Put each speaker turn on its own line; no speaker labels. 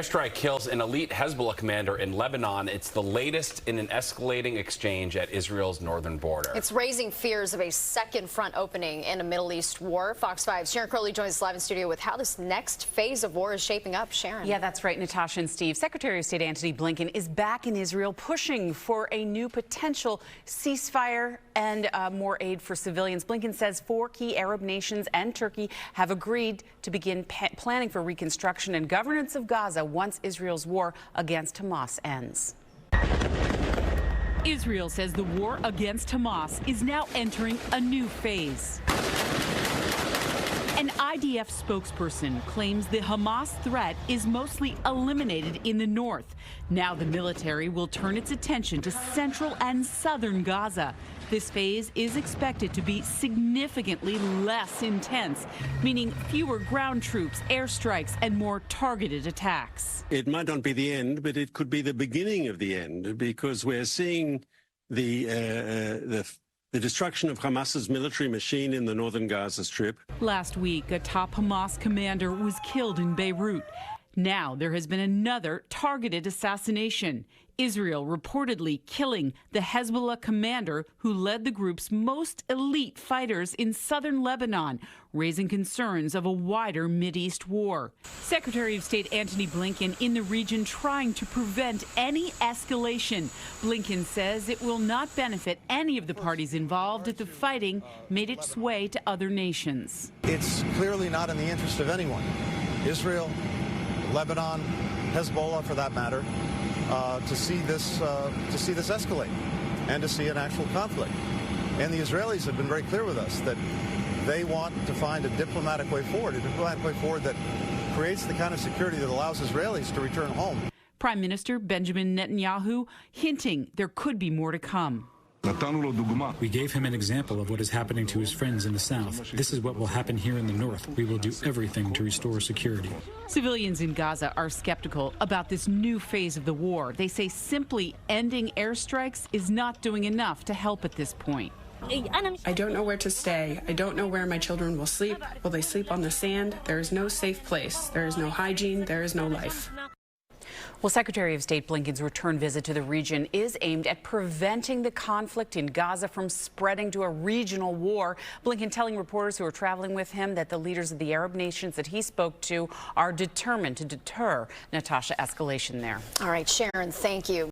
Airstrike kills an elite Hezbollah commander in Lebanon. It's the latest in an escalating exchange at Israel's northern border.
It's raising fears of a second front opening in a Middle East war. Fox 5's Sharon Crowley joins us live in studio with how this next phase of war is shaping up. Sharon.
Yeah, that's right, Natasha and Steve. Secretary of State Antony Blinken is back in Israel pushing for a new potential ceasefire and more aid for civilians. Blinken says 4 key Arab nations and Turkey have agreed to begin planning for reconstruction and governance of Gaza once Israel's war against Hamas ends.
Israel says the war against Hamas is now entering a new phase. An IDF spokesperson claims the Hamas threat is mostly eliminated in the north. Now the military will turn its attention to central and southern Gaza. This phase is expected to be significantly less intense, meaning fewer ground troops, airstrikes, and more targeted attacks.
It might not be the end, but it could be the beginning of the end, because we're seeing the destruction of Hamas's military machine in the northern Gaza Strip.
Last week, a top Hamas commander was killed in Beirut. Now there has been another targeted assassination. Israel reportedly killing the Hezbollah commander who led the group's most elite fighters in southern Lebanon, raising concerns of a wider Mideast war. Secretary of State Antony Blinken in the region trying to prevent any escalation. Blinken says it will not benefit any of the parties involved if the fighting made its way to other nations.
It's clearly not in the interest of anyone. Israel, Lebanon, Hezbollah for that matter, to see this escalate and to see an actual conflict. And the Israelis have been very clear with us that they want to find a diplomatic way forward that creates the kind of security that allows Israelis to return home.
Prime Minister Benjamin Netanyahu hinting there could be more to come.
We gave him an example of what is happening to his friends in the south. This is what will happen here in the north. We will do everything to restore security.
Civilians in Gaza are skeptical about this new phase of the war. They say simply ending airstrikes is not doing enough to help at this point.
I don't know where to stay. I don't know where my children will sleep. Will they sleep on the sand? There is no safe place. There is no hygiene. There is no life.
Well, Secretary of State Blinken's return visit to the region is aimed at preventing the conflict in Gaza from spreading to a regional war. Blinken telling reporters who are traveling with him that the leaders of the Arab nations that he spoke to are determined to deter Natasha escalation there.
All right, Sharon, thank you.